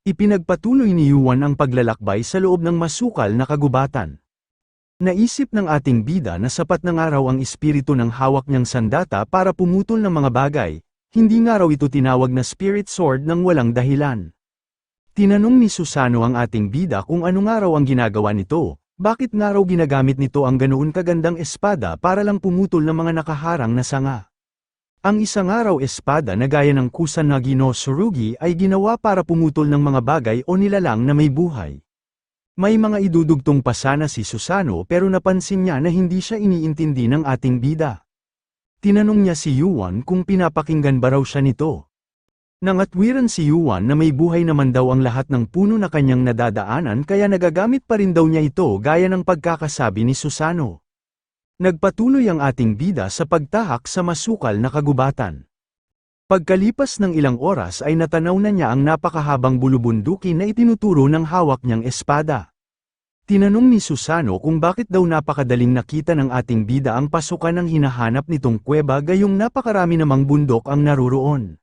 Ipinagpatuloy ni Yuan ang paglalakbay sa loob ng masukal na kagubatan. Naisip ng ating bida na sapat na nga raw ang espiritu ng hawak niyang sandata para pumutol ng mga bagay, hindi nga raw ito tinawag na spirit sword ng walang dahilan. Tinanong ni Susano ang ating bida kung ano nga raw ang ginagawa nito, bakit nga raw ginagamit nito ang ganoon kagandang espada para lang pumutol ng mga nakaharang na sanga. Ang isang araw espada na gaya ng Kusanagi no Tsurugi ay ginawa para pumutol ng mga bagay o nilalang na may buhay. May mga idudugtong pa sana si Susano pero napansin niya na hindi siya iniintindi ng ating bida. Tinanong niya si Yuan kung pinapakinggan ba raw siya nito. Nangatwiran si Yuan na may buhay naman daw ang lahat ng puno na kanyang nadadaanan kaya nagagamit pa rin daw niya ito gaya ng pagkakasabi ni Susano. Nagpatuloy ang ating bida sa pagtahak sa masukal na kagubatan. Pagkalipas ng ilang oras ay natanaw na niya ang napakahabang bulubunduki na itinuturo ng hawak niyang espada. Tinanong ni Susano kung bakit daw napakadaling nakita ng ating bida ang pasukan ng hinahanap nitong kuweba gayong napakarami namang bundok ang naruroon.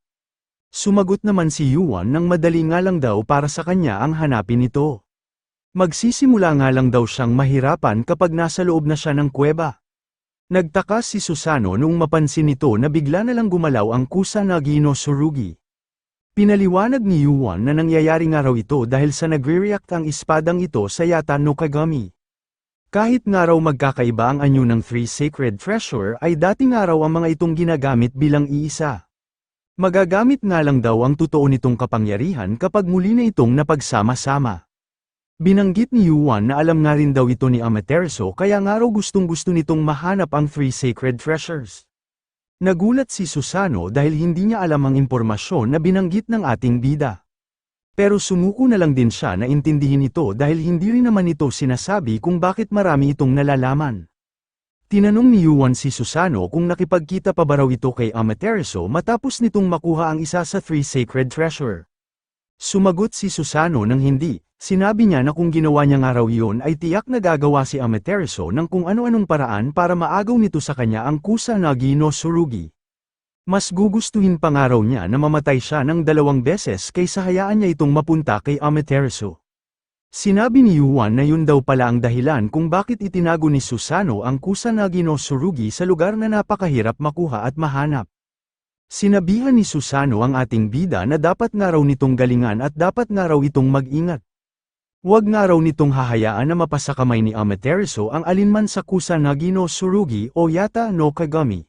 Sumagot naman si Yuan nang madali nga lang daw para sa kanya ang hanapin ito. Magsisimula nga lang daw siyang mahirapan kapag nasa loob na siya ng kuweba. Nagtaka si Susano noong mapansin nito na bigla na lang gumalaw ang Kusanagi no Tsurugi. Pinaliwanag ni Yuan na nangyayari nga raw ito dahil sa nagre-react ang espadang ito sa Yata no Kagami. Kahit nga raw magkakaiba ang anyo ng Three Sacred Treasure ay dati nga raw ang mga itong ginagamit bilang iisa. Magagamit nga lang daw ang totoo nitong kapangyarihan kapag muli na itong napagsama-sama. Binanggit ni Yuan na alam nga rin daw ito ni Amaterasu kaya nga raw gustong-gusto nitong mahanap ang Three Sacred Treasures. Nagulat si Susano dahil hindi niya alam ang impormasyon na binanggit ng ating bida. Pero sumuko na lang din siya na intindihin ito dahil hindi rin naman ito sinasabi kung bakit marami itong nalalaman. Tinanong ni Yuan si Susano kung nakipagkita pa ba raw ito kay Amaterasu matapos nitong makuha ang isa sa Three Sacred Treasure. Sumagot si Susano ng hindi. Sinabi niya na kung ginawa niya nga raw yun ay tiyak na gagawa si Amaterasu ng kung ano-anong paraan para maagaw nito sa kanya ang Kusanagi no Tsurugi. Mas gugustuhin pa nga raw niya na mamatay siya ng 2 beses kaysa hayaan niya itong mapunta kay Amaterasu. Sinabi ni Yuan na yun daw pala ang dahilan kung bakit itinago ni Susano ang Kusanagi no Tsurugi sa lugar na napakahirap makuha at mahanap. Sinabihan ni Susano ang ating bida na dapat nga raw nitong galingan at dapat nga raw itong mag-ingat. Huwag nga raw nitong hahayaan na mapasakamay ni Amaterasu ang alinman sa Kusanagi no Tsurugi o Yata no Kagami.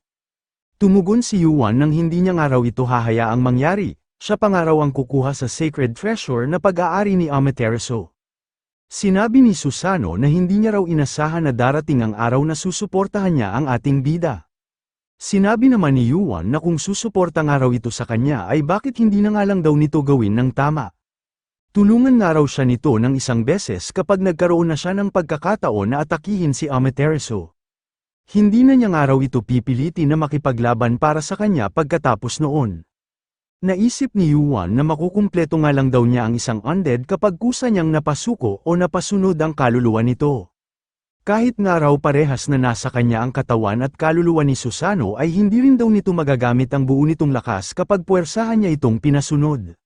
Tumugon si Yuan nang hindi niya nga raw ito hahayaang mangyari, siya pa nga raw ang kukuha sa Sacred Treasure na pag-aari ni Amaterasu. Sinabi ni Susano na hindi niya raw inasahan na darating ang araw na susuportahan niya ang ating bida. Sinabi naman ni Yuan na kung susuporta nga raw ito sa kanya ay bakit hindi na nga lang daw nito gawin ng tama. Tulungan nga raw siya nito ng 1 beses kapag nagkaroon na siya ng pagkakataon na atakihin si Amaterasu. Hindi na niya nga raw ito pipiliti na makipaglaban para sa kanya pagkatapos noon. Naisip ni Yuan na makukumpleto nga lang daw niya ang isang undead kapag kusa niyang napasuko o napasunod ang kaluluwa nito. Kahit nga raw parehas na nasa kanya ang katawan at kaluluwa ni Susano ay hindi rin daw nito magagamit ang buo nitong lakas kapag puwersahan niya itong pinasunod.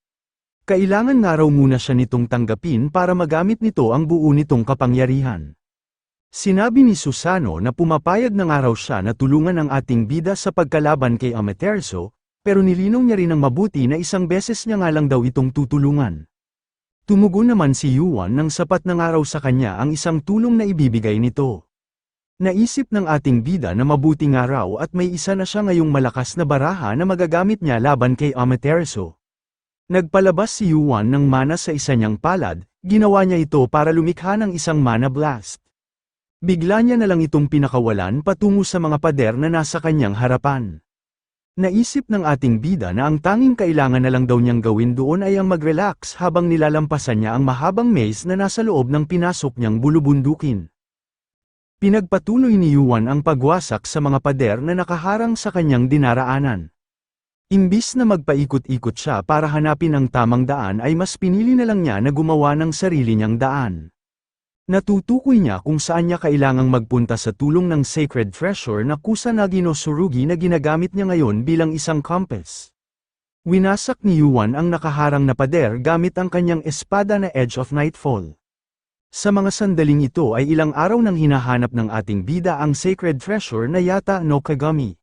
Kailangan nga raw muna siya nitong tanggapin para magamit nito ang buo nitong kapangyarihan. Sinabi ni Susano na pumapayag na nga raw siya na tulungan ang ating bida sa pagkalaban kay Amaterasu, pero nilinaw niya rin ng mabuti na 1 beses niya nga lang daw itong tutulungan. Tumugon naman si Yuan nang sapat na nga raw sa kanya ang isang tulong na ibibigay nito. Naisip ng ating bida na mabuti nga raw at may isa na siya ngayong malakas na baraha na magagamit niya laban kay Amaterasu. Nagpalabas si Yuan ng mana sa isa niyang palad, ginawa niya ito para lumikha ng isang mana blast. Bigla niya na lang itong pinakawalan patungo sa mga pader na nasa kanyang harapan. Naisip ng ating bida na ang tanging kailangan na lang daw niyang gawin doon ay ang mag-relax habang nilalampasan niya ang mahabang maze na nasa loob ng pinasok niyang bulubundukin. Pinagpatuloy ni Yuan ang pagwasak sa mga pader na nakaharang sa kanyang dinaraanan. Imbis na magpaikot-ikot siya para hanapin ang tamang daan ay mas pinili na lang niya na gumawa ng sarili niyang daan. Natutukoy niya kung saan niya kailangang magpunta sa tulong ng Sacred Treasure na Kusanagi no Tsurugi na ginagamit niya ngayon bilang isang compass. Winasak ni Yuan ang nakaharang na pader gamit ang kanyang espada na Edge of Nightfall. Sa mga sandaling ito ay ilang araw nang hinahanap ng ating bida ang sacred treasure na Yata no Kagami.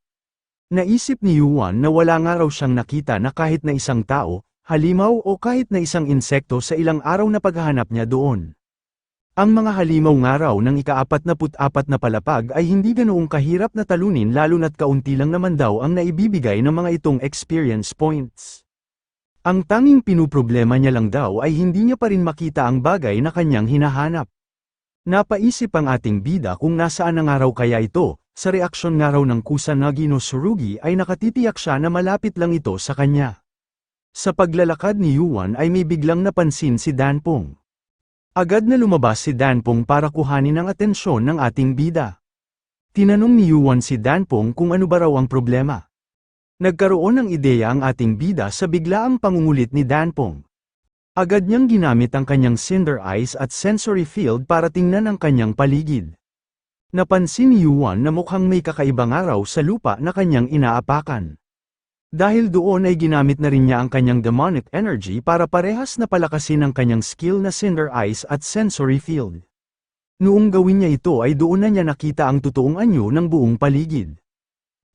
Naisip ni Yuan na wala nga raw siyang nakita na kahit na isang tao, halimaw o kahit na isang insekto sa ilang araw na paghahanap niya doon. Ang mga halimaw nga raw ng ika-44 na palapag ay hindi ganoong kahirap na talunin lalo na't kaunti lang naman daw ang naibibigay ng mga itong experience points. Ang tanging pinuproblema niya lang daw ay hindi niya pa rin makita ang bagay na kanyang hinahanap. Napaisip ang ating bida kung nasaan na nga raw kaya ito, sa reaksyon nga raw ng Kusanagi no Tsurugi ay nakatitiyak siya na malapit lang ito sa kanya. Sa paglalakad ni Yuan ay may biglang napansin si Danpong. Agad na lumabas si Danpong para kuhanin ang atensyon ng ating bida. Tinanong ni Yuan si Danpong kung ano ba raw ang problema. Nagkaroon ng ideya ang ating bida sa biglaang pangungulit ni Danpong. Agad niyang ginamit ang kanyang Cinder Eyes at Sensory Field para tingnan ang kanyang paligid. Napansin ni Yuan na mukhang may kakaibang araw sa lupa na kanyang inaapakan. Dahil doon ay ginamit na rin niya ang kanyang demonic energy para parehas na palakasin ang kanyang skill na Cinder Eyes at Sensory Field. Noong gawin niya ito ay doon na niya nakita ang totoong anyo ng buong paligid.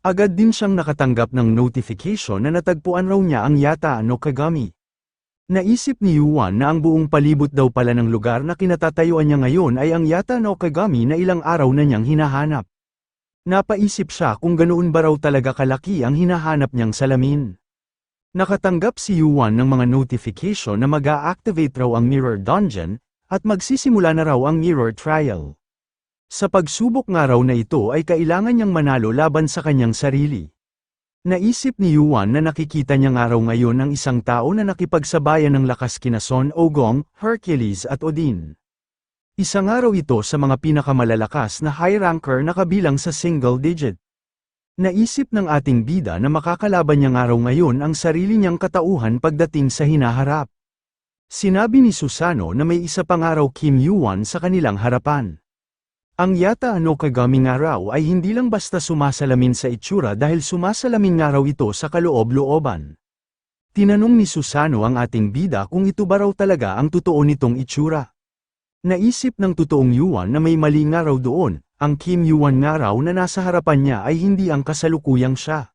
Agad din siyang nakatanggap ng notification na natagpuan raw niya ang Yata no Kagami. Naisip ni Yuan na ang buong palibot daw pala ng lugar na kinatatayuan niya ngayon ay ang Yata no Kagami na ilang araw na niyang hinahanap. Napaisip siya kung ganoon ba raw talaga kalaki ang hinahanap niyang salamin. Nakatanggap si Yuan ng mga notification na mag-a-activate raw ang Mirror Dungeon, at magsisimula na raw ang Mirror Trial. Sa pagsubok nga raw na ito ay kailangan niyang manalo laban sa kanyang sarili. Naisip ni Yuan na nakikita niya nga raw ngayon ang isang tao na nakipagsabayan ng lakas kina Son Ogong, Hercules at Odin. Isa nga raw ito sa mga pinakamalalakas na high ranker na kabilang sa single digit. Naisip ng ating bida na makakalaban niya nga raw ngayon ang sarili niyang katauhan pagdating sa hinaharap. Sinabi ni Susano na may isa pang araw Kim Yuan sa kanilang harapan. Ang Yata no Kagami nga raw ay hindi lang basta sumasalamin sa itsura dahil sumasalamin nga raw ito sa kaloob-looban. Tinanong ni Susano ang ating bida kung ito ba raw talaga ang totoo nitong itsura. Naisip ng totoong Yuan na may mali nga raw doon, ang Kim Yuan nga raw na nasa harapan niya ay hindi ang kasalukuyang siya.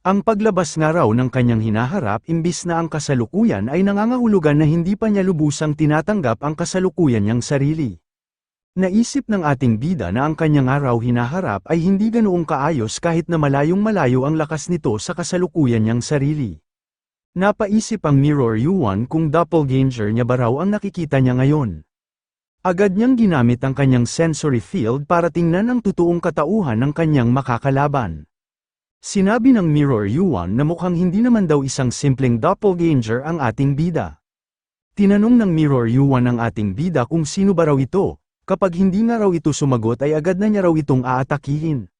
Ang paglabas nga raw ng kanyang hinaharap imbis na ang kasalukuyan ay nangangahulugan na hindi pa niya lubusang tinatanggap ang kasalukuyan niyang sarili. Naisip ng ating bida na ang kanyang araw hinaharap ay hindi ganoong kaayos kahit na malayong malayo ang lakas nito sa kasalukuyan niyang sarili. Napaisip ang Mirror Yuan kung doppelganger niya ba raw ang nakikita niya ngayon. Agad niyang ginamit ang kanyang sensory field para tingnan ang totoong katauhan ng kanyang makakalaban. Sinabi ng Mirror Yuan na mukhang hindi naman daw isang simpleng doppelganger ang ating bida. Tinanong ng Mirror Yuan ang ating bida kung sino ba raw ito, kapag hindi nga raw ito sumagot ay agad na niya raw itong aatakihin.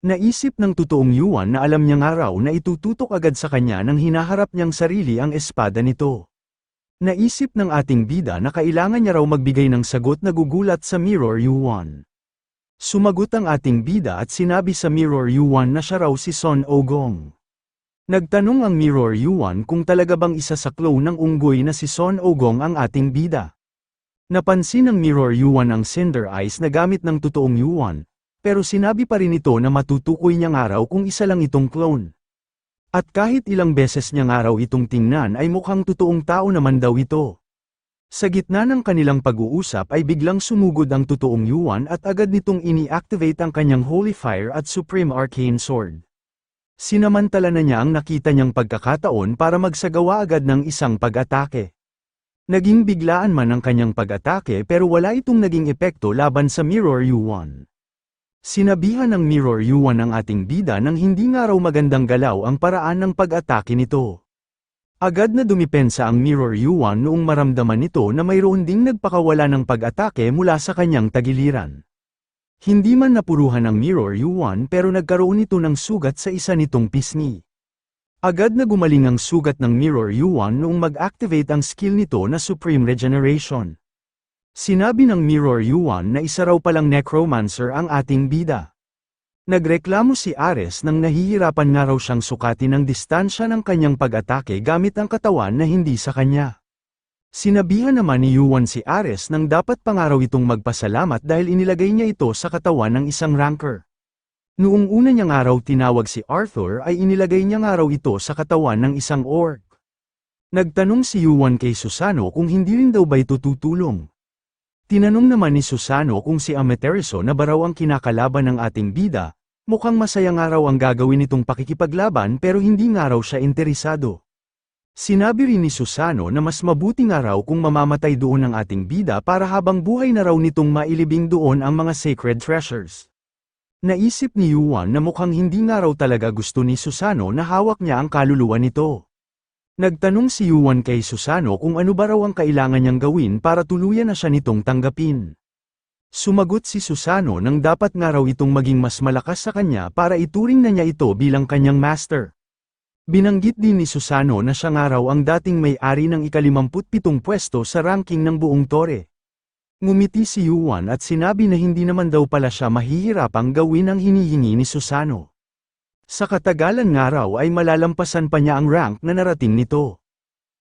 Naisip ng totoong Yuan na alam niya nga raw na itututok agad sa kanya nang hinaharap niyang sarili ang espada nito. Naisip ng ating bida na kailangan niya raw magbigay ng sagot na gugulat sa Mirror Yuan. Sumagot ang ating bida at sinabi sa Mirror Yuan na siya raw si Son Ogong. Nagtanong ang Mirror Yuan kung talaga bang isa sa clone ng unggoy na si Son Ogong ang ating bida. Napansin ng Mirror Yuan ang Cinder Eyes na gamit ng totoong Yuan, pero sinabi pa rin ito na matutukoy niya nga raw kung isa lang itong clone. At kahit ilang beses niya nga raw itong tingnan ay mukhang totoong tao naman daw ito. Sa gitna ng kanilang pag-uusap ay biglang sumugod ang totoong Yuan at agad nitong ini-activate ang kanyang Holy Fire at Supreme Arcane Sword. Sinamantala na niya ang nakita niyang pagkakataon para magsagawa agad ng isang pag-atake. Naging biglaan man ang kanyang pag-atake pero wala itong naging epekto laban sa Mirror Yuan. Sinabihan ng Mirror Yuan ang ating bida nang hindi nga raw magandang galaw ang paraan ng pag-atake nito. Agad na dumipensa ang Mirror Yuan noong maramdaman nito na mayroon ding nagpakawala ng pag-atake mula sa kanyang tagiliran. Hindi man napuruhan ang Mirror Yuan pero nagkaroon ito ng sugat sa isa nitong pisngi. Agad na gumaling ang sugat ng Mirror Yuan noong mag-activate ang skill nito na Supreme Regeneration. Sinabi ng Mirror Yuan na isa raw palang necromancer ang ating bida. Nagreklamo si Ares nang nahihirapan nga raw siyang sukatin ang distansya ng kanyang pag-atake gamit ang katawan na hindi sa kanya. Sinabihan naman ni Yuan si Ares nang dapat pa nga raw itong magpasalamat dahil inilagay niya ito sa katawan ng isang ranker. Noong una niya nga raw tinawag si Arthur ay inilagay niya nga raw ito sa katawan ng isang orc. Nagtanong si Yuan kay Susano kung hindi rin daw ba ito tutulong. Tinanong naman ni Susano kung si Amaterasu na ba raw ang kinakalaban ng ating bida, mukhang masaya nga raw ang gagawin nitong pakikipaglaban pero hindi nga raw siya interesado. Sinabi rin ni Susano na mas mabuti nga raw kung mamamatay doon ang ating bida para habang buhay na raw nitong mailibing doon ang mga sacred treasures. Naisip ni Yuan na mukhang hindi nga raw talaga gusto ni Susano na hawak niya ang kaluluwa nito. Nagtanong si Yuan kay Susano kung ano ba raw ang kailangan niyang gawin para tuluyan na siya nitong tanggapin. Sumagot si Susano nang dapat nga raw itong maging mas malakas sa kanya para ituring na niya ito bilang kanyang master. Binanggit din ni Susano na siya nga raw ang dating may-ari ng ika-57 pwesto sa ranking ng buong tore. Ngumiti si Yuan at sinabi na hindi naman daw pala siya mahihirapang gawin ang hinihingi ni Susano. Sa katagalan nga raw ay malalampasan pa niya ang rank na narating nito.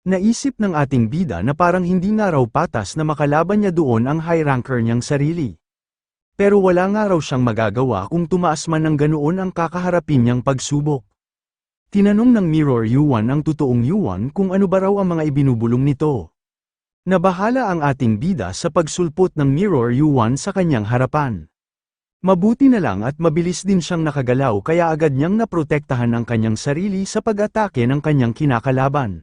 Naisip ng ating bida na parang hindi nga raw patas na makalaban niya doon ang high ranker niyang sarili. Pero wala nga raw siyang magagawa kung tumaas man ng ganoon ang kakaharapin niyang pagsubok. Tinanong ng Mirror Yuan ang totoong Yuan kung ano ba raw ang mga ibinubulong nito. Nabahala ang ating bida sa pagsulpot ng Mirror Yuan sa kanyang harapan. Mabuti na lang at mabilis din siyang nakagalaw kaya agad niyang naprotektahan ang kanyang sarili sa pag-atake ng kanyang kinakalaban.